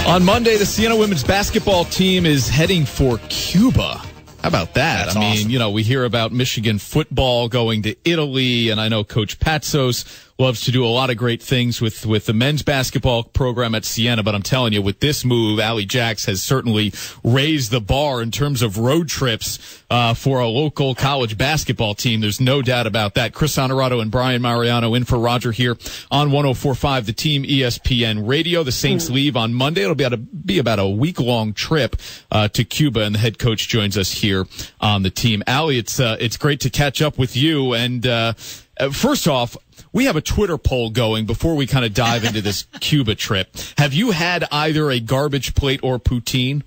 On Monday, the Siena women's basketball team is heading for Cuba. How about that? That's awesome. You know, we hear about Michigan football going to Italy, and I know Coach Patsos loves to do a lot of great things with the men's basketball program at Siena, but I'm telling you, with this move, Jaques has certainly raised the bar in terms of road trips for a local college basketball team. There's no doubt about that. Chris Honorato and Brian Mariano in for Roger here on 104.5, the Team ESPN Radio. The Saints leave on Monday. It'll be about a week-long trip to Cuba, and the head coach joins us here on the team. Allie, it's great to catch up with you, and first off, we have a Twitter poll going before we kind of dive into this Cuba trip. Have you had either a garbage plate or poutine?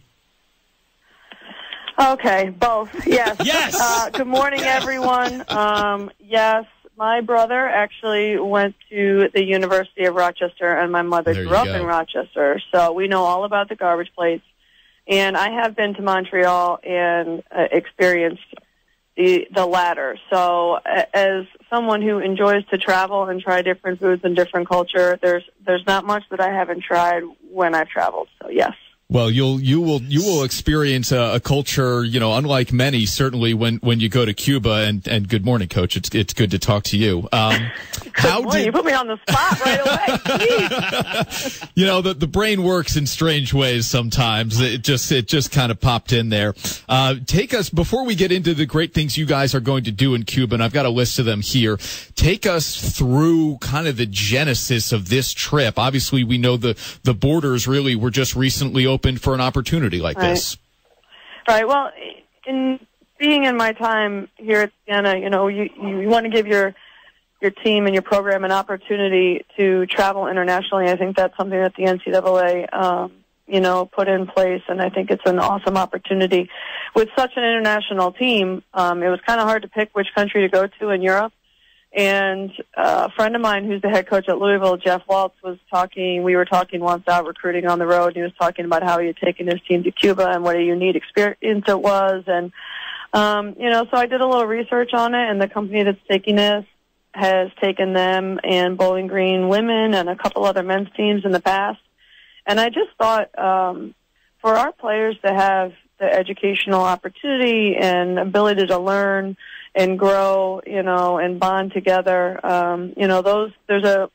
Okay, both. Yes. Yes. Good morning, everyone. Yes, my brother actually went to the University of Rochester, and my mother grew up in Rochester, so we know all about the garbage plates. And I have been to Montreal and experienced the latter. So as someone who enjoys to travel and try different foods and different culture, there's not much that I haven't tried when I've traveled. So yes. Well, you will experience a culture, unlike many, certainly when you go to Cuba. And good morning, Coach. It's good to talk to you. You put me on the spot right away. The brain works in strange ways sometimes. It just kind of popped in there. Take us, before we get into the great things you guys are going to do in Cuba, and I've got a list of them here. Take us through kind of the genesis of this trip. Obviously, we know the borders really were just recently opened for an opportunity like this. Right. Well, in being in my time here at Siena, you want to give your team and your program an opportunity to travel internationally. I think that's something that the NCAA, put in place, and I think it's an awesome opportunity. With such an international team, it was kind of hard to pick which country to go to in Europe. And a friend of mine who's the head coach at Louisville, Jeff Waltz, we were talking once out recruiting on the road, and he was talking about how he had taken his team to Cuba and what a unique experience it was. And, so I did a little research on it, and the company that's taking this has taken them and Bowling Green women and a couple other men's teams in the past. And I just thought for our players to have the educational opportunity and ability to learn and grow, and bond together. There's a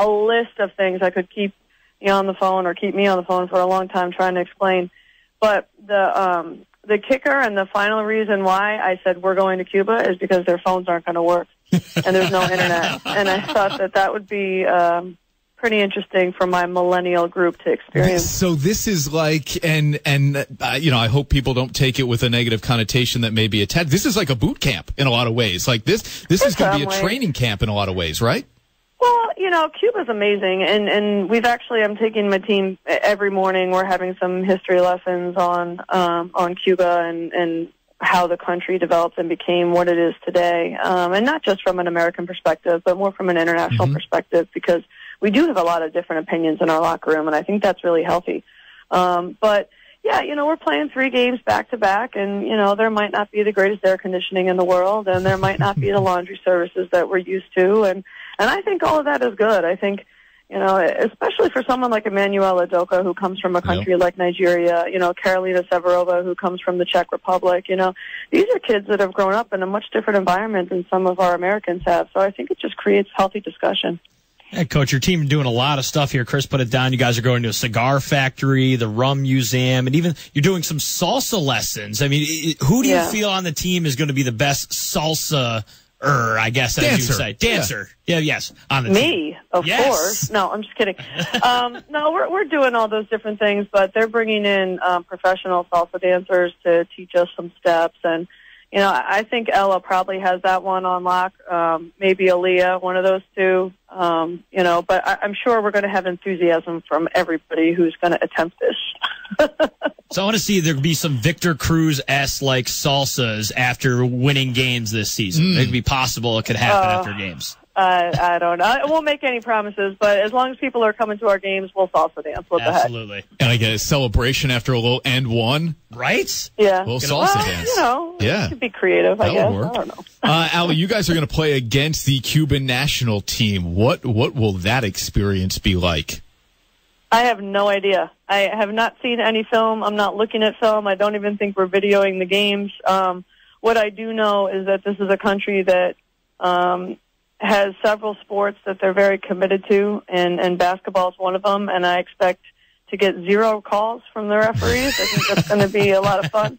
list of things I could keep you on the phone or keep me on the phone for a long time trying to explain. But the kicker and the final reason why I said we're going to Cuba is because their phones aren't going to work and there's no internet. And I thought that would be pretty interesting for my millennial group to experience. So this is like, and I hope people don't take it with a negative connotation that may be attached. This is like a boot camp in a lot of ways. Like this is going to be a training camp in a lot of ways, right? Well, Cuba's amazing, and I'm taking my team every morning. We're having some history lessons on Cuba and how the country developed and became what it is today, and not just from an American perspective, but more from an international perspective, because we do have a lot of different opinions in our locker room, and I think that's really healthy. But, yeah, we're playing 3 games back-to-back, and, there might not be the greatest air conditioning in the world, and there might not be the laundry services that we're used to, and I think all of that is good. I think, especially for someone like Emanuela Doka, who comes from a country like Nigeria, Carolina Severova, who comes from the Czech Republic, these are kids that have grown up in a much different environment than some of our Americans have, so I think it just creates healthy discussion. Hey, Coach, your team doing a lot of stuff here. Chris put it down. You guys are going to a cigar factory, the rum museum, and even you're doing some salsa lessons. I mean, who do you feel on the team is going to be the best salsa, I guess, as you say? Dancer. Yeah, yes. On the team. Me, of course. No, I'm just kidding. No, we're doing all those different things, but they're bringing in professional salsa dancers to teach us some steps, and I think Ella probably has that one on lock. Maybe Aaliyah, one of those two. But I'm sure we're going to have enthusiasm from everybody who's going to attempt this. So I want to see there be some Victor Cruz-esque like salsas after winning games this season. It could be possible. It could happen after games. I don't know. I won't make any promises, but as long as people are coming to our games, we'll salsa dance. What the heck? Absolutely. And I get a celebration after a little and one. Right? Yeah. A little salsa dance. It could be creative, I guess. Work. I don't know. Allie, you guys are going to play against the Cuban national team. What will that experience be like? I have no idea. I have not seen any film. I'm not looking at film. I don't even think we're videoing the games. What I do know is that this is a country that has several sports that they're very committed to, and basketball is one of them, and I expect to get 0 calls from the referees. I think that's going to be a lot of fun.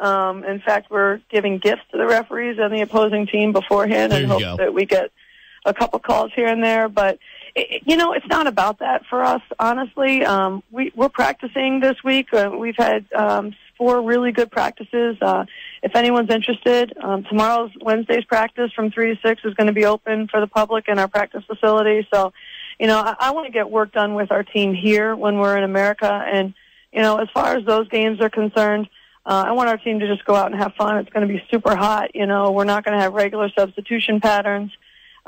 In fact, we're giving gifts to the referees and the opposing team beforehand and hope that we get a couple calls here and there. But, it's not about that for us, honestly. We're practicing this week. We've had 4 really good practices. If anyone's interested, Wednesday's practice from 3 to 6 is going to be open for the public in our practice facility. So, I want to get work done with our team here when we're in America. And, as far as those games are concerned, I want our team to just go out and have fun. It's going to be super hot. We're not going to have regular substitution patterns.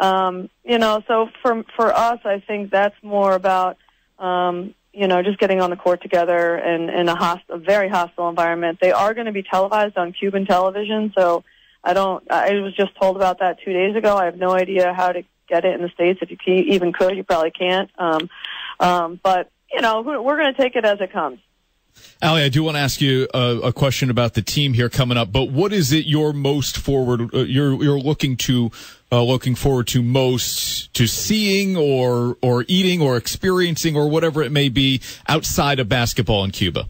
So for us, I think that's more about, just getting on the court together and in a very hostile environment. They are going to be televised on Cuban television, so I was just told about that 2 days ago. I have no idea how to get it in the States. If you even could, you probably can't. But, we're going to take it as it comes. Allie, I do want to ask you a question about the team here coming up, but what is it you're most you're looking forward to most, to seeing or eating or experiencing or whatever it may be outside of basketball in Cuba?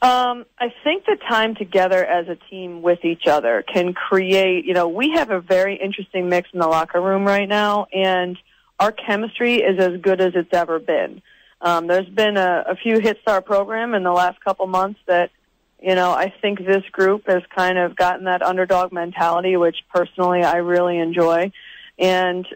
I think the time together as a team with each other can create, we have a very interesting mix in the locker room right now, and our chemistry is as good as it's ever been. There's been a few hits to our program in the last couple months that, I think this group has kind of gotten that underdog mentality, which personally I really enjoy. And,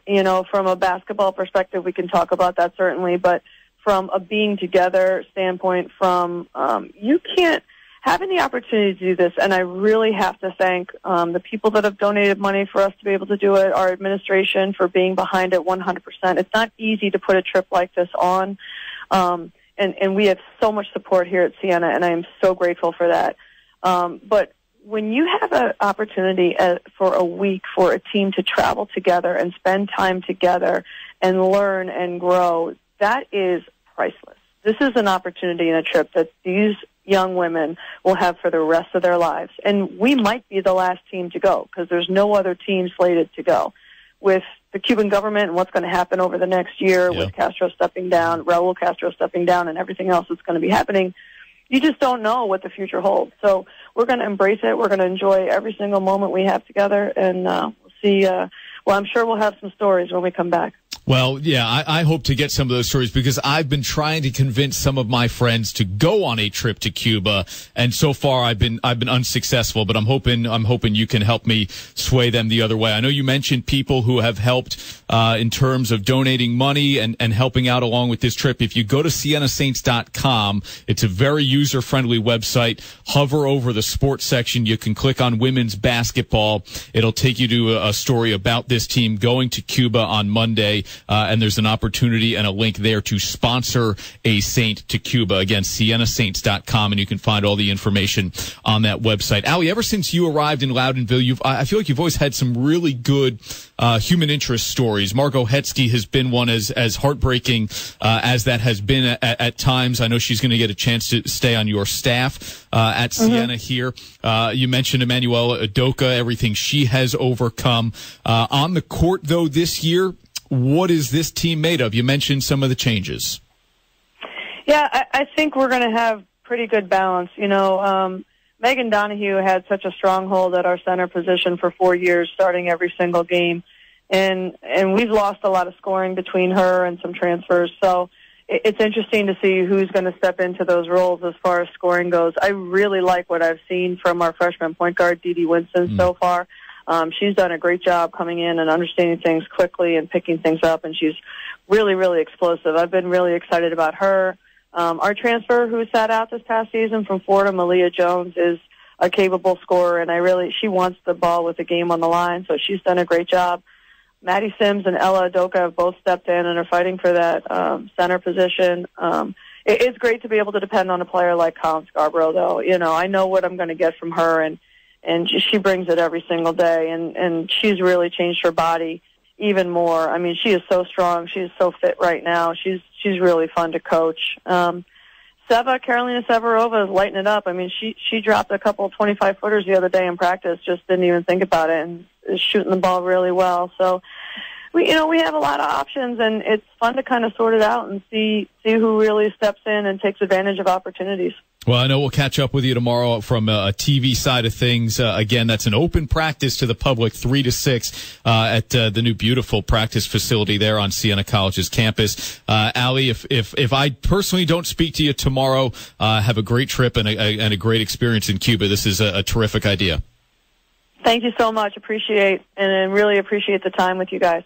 from a basketball perspective, we can talk about that certainly, but from a being together standpoint, you can't having the opportunity to do this, and I really have to thank the people that have donated money for us to be able to do it, our administration for being behind it 100%. It's not easy to put a trip like this on. And we have so much support here at Siena, and I am so grateful for that. But when you have an opportunity for a week for a team to travel together and spend time together and learn and grow, that is priceless. This is an opportunity and a trip that these young women will have for the rest of their lives. And we might be the last team to go because there's no other team slated to go. With the Cuban government and what's going to happen over the next year with Castro stepping down, Raul Castro stepping down, and everything else that's going to be happening, you just don't know what the future holds. So we're going to embrace it. We're going to enjoy every single moment we have together, and we'll see. I'm sure we'll have some stories when we come back. Well, yeah, I hope to get some of those stories because I've been trying to convince some of my friends to go on a trip to Cuba, and so far I've been unsuccessful. But I'm hoping you can help me sway them the other way. I know you mentioned people who have helped in terms of donating money and helping out along with this trip. If you go to SienaSaints.com, it's a very user-friendly website. Hover over the sports section. You can click on women's basketball. It'll take you to a story about this team going to Cuba on Monday. And there's an opportunity and a link there to sponsor a Saint to Cuba. Again, SienaSaints.com, and you can find all the information on that website. Allie, ever since you arrived in Loudonville, I feel like you've always had some really good human interest stories. Margot Hetzke has been one as heartbreaking as that has been at times. I know she's going to get a chance to stay on your staff at Siena here. You mentioned Emanuela Udoka, everything she has overcome. On the court, though, this year, what is this team made of? You mentioned some of the changes. Yeah, I think we're going to have pretty good balance. Megan Donahue had such a stronghold at our center position for 4 years, starting every single game. And we've lost a lot of scoring between her and some transfers. So it's interesting to see who's going to step into those roles as far as scoring goes. I really like what I've seen from our freshman point guard, Dee Dee Winston, so far. She's done a great job coming in and understanding things quickly and picking things up, and she's really, really explosive. I've been really excited about her. Our transfer who sat out this past season from Florida, Malia Jones, is a capable scorer, and she wants the ball with the game on the line, so she's done a great job. Maddie Sims and Ella Udoka have both stepped in and are fighting for that center position. It's great to be able to depend on a player like Colin Scarborough, though. I know what I'm going to get from her, and she brings it every single day, and she's really changed her body. even more. I mean, she is so strong. She is so fit right now. She's really fun to coach. Carolina Severova is lighting it up. I mean, she dropped a couple 25-footers the other day in practice, just didn't even think about it, and is shooting the ball really well. So we have a lot of options, and it's fun to kind of sort it out and see who really steps in and takes advantage of opportunities. Well, I know we'll catch up with you tomorrow from a TV side of things. Again, that's an open practice to the public, 3 to 6, at the new beautiful practice facility there on Siena College's campus. Allie, if I personally don't speak to you tomorrow, have a great trip and a great experience in Cuba. This is a terrific idea. Thank you so much. Appreciate and really appreciate the time with you guys.